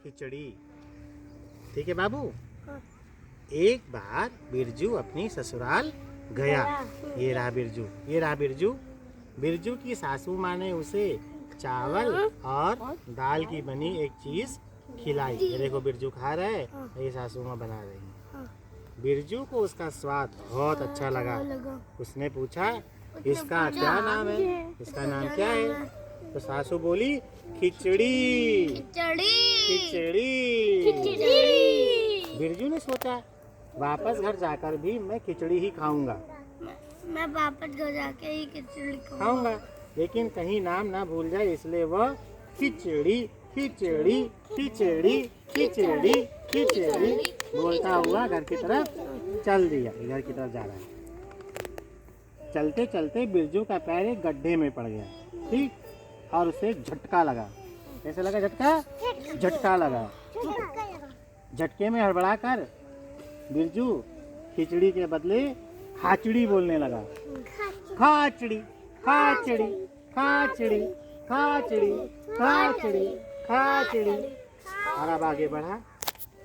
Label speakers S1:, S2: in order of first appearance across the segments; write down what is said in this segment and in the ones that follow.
S1: खिचड़ी। ठीक है बाबू। एक बार बिरजू अपनी ससुराल गया। ये रहा बिरजू, ये रहा बिरजू। बिरजू की सासू माँ ने उसे चावल और दाल की बनी एक चीज खिलाई। ये देखो बिरजू खा रहा है, ये सासू माँ बना रही है। बिरजू को उसका स्वाद बहुत अच्छा लगा। उसने पूछा इसका क्या नाम है, इसका नाम क्या है? तो सासू बोली खिचड़ी खिचड़ी। बिरजू ने सोचा वापस घर जाकर भी मैं खिचड़ी ही खाऊंगा।
S2: मैं वापस घर जाके ही खिचड़ी
S1: खाऊंगा, लेकिन कहीं नाम ना भूल जाए इसलिए वह खिचड़ी खिचड़ी खिचड़ी खिचड़ी खिचड़ी बोलता हुआ घर की तरफ चल दिया। घर की तरफ जा रहा है। चलते चलते बिरजू का पैर एक गड्ढे में पड़ गया। ठीक, और उसे एक झटका लगा। कैसे लगा झटका? झटका लगा। झटके में हड़बड़ा कर बिरजू खिचड़ी के बदले खाचड़ी बोलने लगा। खाचड़ी खाचड़ी खाचड़ी खाचड़ी खाचड़ी खाचड़ी। और अब आगे बढ़ा।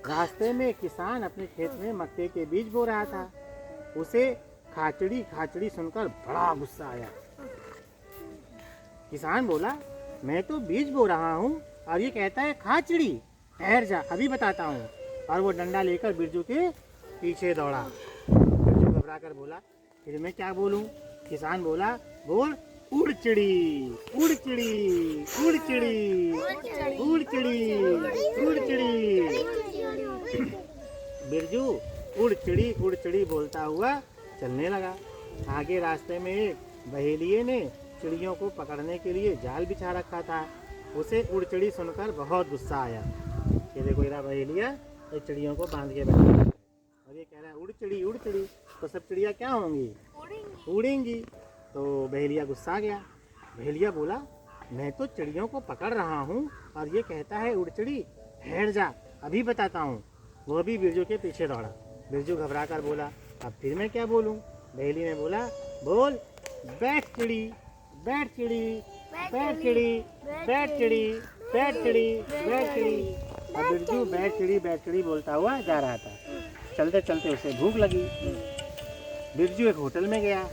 S1: रास्ते में किसान अपने खेत में मक्के के बीज बो रहा था। उसे खाचड़ी खाचड़ी सुनकर बड़ा गुस्सा आया। किसान बोला मैं तो बीज बो रहा हूँ और ये कहता है खाचड़ी। ठहर जा, अभी बताता हूँ। और वो डंडा लेकर बिरजू के पीछे दौड़ा। बिरजू घबरा कर बोला फिर मैं क्या बोलूँ? किसान बोला बोल उड़चिड़ी उड़चिड़ी उड़चिड़ी उड़चिड़ी उड़चिड़ी। बिरजू उड़चिड़ी उड़चिड़ी बोलता हुआ चलने लगा। आगे रास्ते में एक बहेलिये ने चिड़ियों को पकड़ने के लिए जाल बिछा रखा था। उसे उड़चिड़ी सुनकर बहुत गुस्सा आया। ये देखो ये बहेलिया ये चिड़ियों को बांध के बैठा है और ये कह रहा है उड़चिड़ी उड़चिड़ी। तो सब चिड़िया क्या होंगी? उड़ेंगी। तो बहेलिया गुस्सा गया। बहेलिया बोला मैं तो चिड़ियों को पकड़ रहा हूँ और ये कहता है उड़चिड़ी। ठहर जा, अभी बताता हूँ। वो भी बिरजू के पीछे दौड़ा। बिरजू घबरा कर बोला अब फिर मैं क्या बोलूँ? बहेली ने बोला बोल बैठ चिड़ी बैठ चिड़ी बैठ चिड़ी बैठ चिड़ी बैठ चिड़ी बैठ चिड़ी। अब बिरजू बैठ चिड़ी बोलता हुआ जा रहा था। चलते चलते उसे भूख लगी। बिरजू एक होटल में गया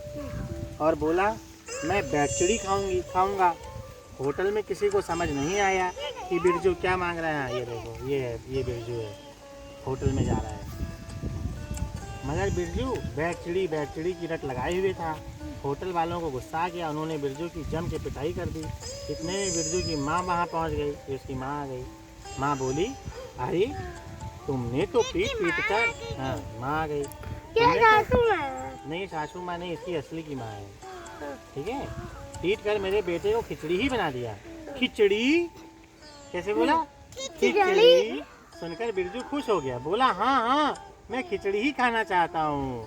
S1: और बोला मैं बैठ चिड़ी खाऊंगा। होटल में किसी को समझ नहीं आया कि बिरजू क्या मांग रहा है। ये देखो ये बिरजू है, होटल में जा रहा है। मगर बिरजू बैठ चिड़ी की रट लगाए हुए था। होटल वालों को गुस्सा आ गया। उन्होंने बिरजू की जम के पिटाई कर दी। इतने में बिरजू की माँ वहाँ पहुँच गई। फिर उसकी माँ आ गई। माँ बोली अरे तुमने तो पीट कर। हाँ माँ आ गई। नहीं सासू माँ नहीं, इसकी असली की माँ है। ठीक है, पीट कर मेरे बेटे को खिचड़ी ही बना दिया। खिचड़ी कैसे बोला? खिचड़ी सुनकर बिरजू खुश हो गया। बोला हाँ हाँ मैं खिचड़ी ही खाना चाहता हूँ।